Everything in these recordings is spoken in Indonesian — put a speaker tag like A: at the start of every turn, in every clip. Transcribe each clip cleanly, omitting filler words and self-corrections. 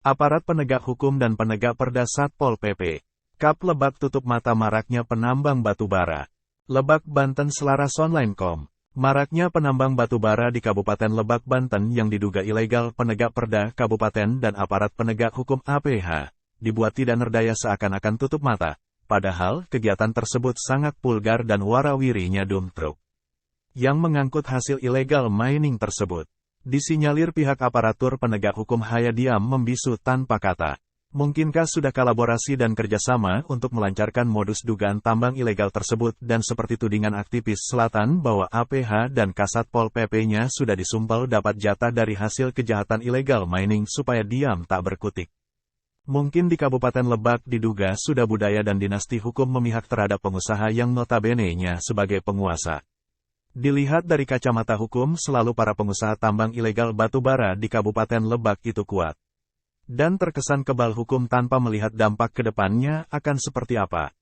A: Aparat penegak hukum dan penegak perda Satpol PP. Kap Lebak tutup mata maraknya penambang batu bara. Lebak, Banten selaras online.com. Maraknya penambang batu bara di Kabupaten Lebak, Banten yang diduga ilegal, penegak perda Kabupaten dan aparat penegak hukum APH dibuat tidak nerdaya seakan-akan tutup mata. Padahal, kegiatan tersebut sangat vulgar dan warawirinya dump truk yang mengangkut hasil ilegal mining tersebut. Disinyalir pihak aparatur penegak hukum hanya diam membisu tanpa kata. Mungkinkah sudah kolaborasi dan kerjasama untuk melancarkan modus dugaan tambang ilegal tersebut dan seperti tudingan aktivis selatan bahwa APH dan Kasatpol PP-nya sudah disumpal dapat jatah dari hasil kejahatan ilegal mining supaya diam tak berkutik. Mungkin di Kabupaten Lebak diduga sudah budaya dan dinasti hukum memihak terhadap pengusaha yang notabene-nya sebagai penguasa. Dilihat dari kacamata hukum, selalu para pengusaha tambang ilegal batu bara di Kabupaten Lebak itu kuat dan terkesan kebal hukum tanpa melihat dampak ke depannya akan seperti apa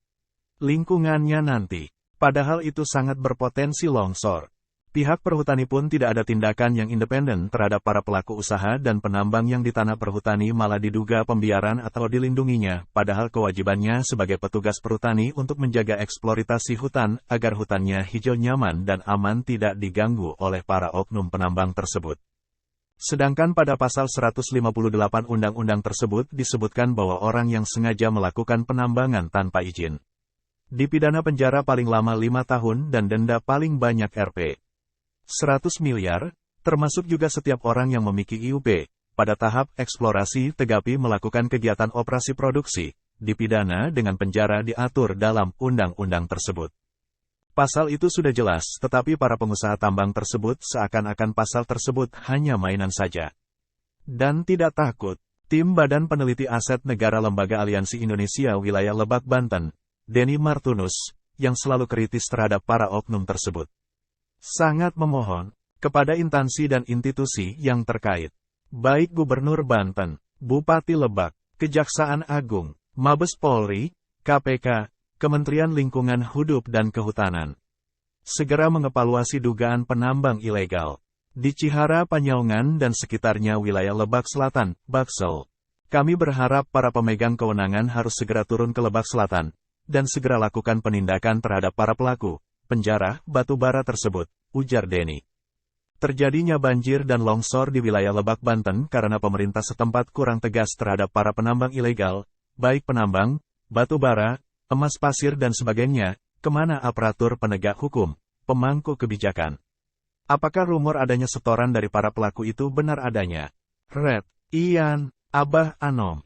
A: lingkungannya nanti. Padahal itu sangat berpotensi longsor. Pihak perhutani pun tidak ada tindakan yang independen terhadap para pelaku usaha dan penambang yang di tanah perhutani, malah diduga pembiaran atau dilindunginya, padahal kewajibannya sebagai petugas perhutani untuk menjaga eksploitasi hutan agar hutannya hijau, nyaman dan aman tidak diganggu oleh para oknum penambang tersebut. Sedangkan pada pasal 158 undang-undang tersebut disebutkan bahwa orang yang sengaja melakukan penambangan tanpa izin dipidana penjara paling lama 5 tahun dan denda paling banyak Rp. 100 miliar, termasuk juga setiap orang yang memiliki IUP, pada tahap eksplorasi tegapi melakukan kegiatan operasi produksi, dipidana dengan penjara diatur dalam undang-undang tersebut. Pasal itu sudah jelas, tetapi para pengusaha tambang tersebut seakan-akan pasal tersebut hanya mainan saja. Dan tidak takut. Tim Badan Peneliti Aset Negara Lembaga Aliansi Indonesia Wilayah Lebak, Banten, Denny Martunus, yang selalu kritis terhadap para oknum tersebut, sangat memohon kepada instansi dan institusi yang terkait, baik Gubernur Banten, Bupati Lebak, Kejaksaan Agung, Mabes Polri, KPK, Kementerian Lingkungan Hidup dan Kehutanan, segera mengevaluasi dugaan penambang ilegal di Cihara, Panyaungan dan sekitarnya wilayah Lebak Selatan, Baksel. Kami berharap para pemegang kewenangan harus segera turun ke Lebak Selatan dan segera lakukan penindakan terhadap para pelaku penjara batu bara tersebut, ujar Denny. Terjadinya banjir dan longsor di wilayah Lebak, Banten karena pemerintah setempat kurang tegas terhadap para penambang ilegal, baik penambang batu bara, emas, pasir dan sebagainya. Kemana aparatur penegak hukum, pemangku kebijakan? Apakah rumor adanya setoran dari para pelaku itu benar adanya? Red, Ian, Abah Anom.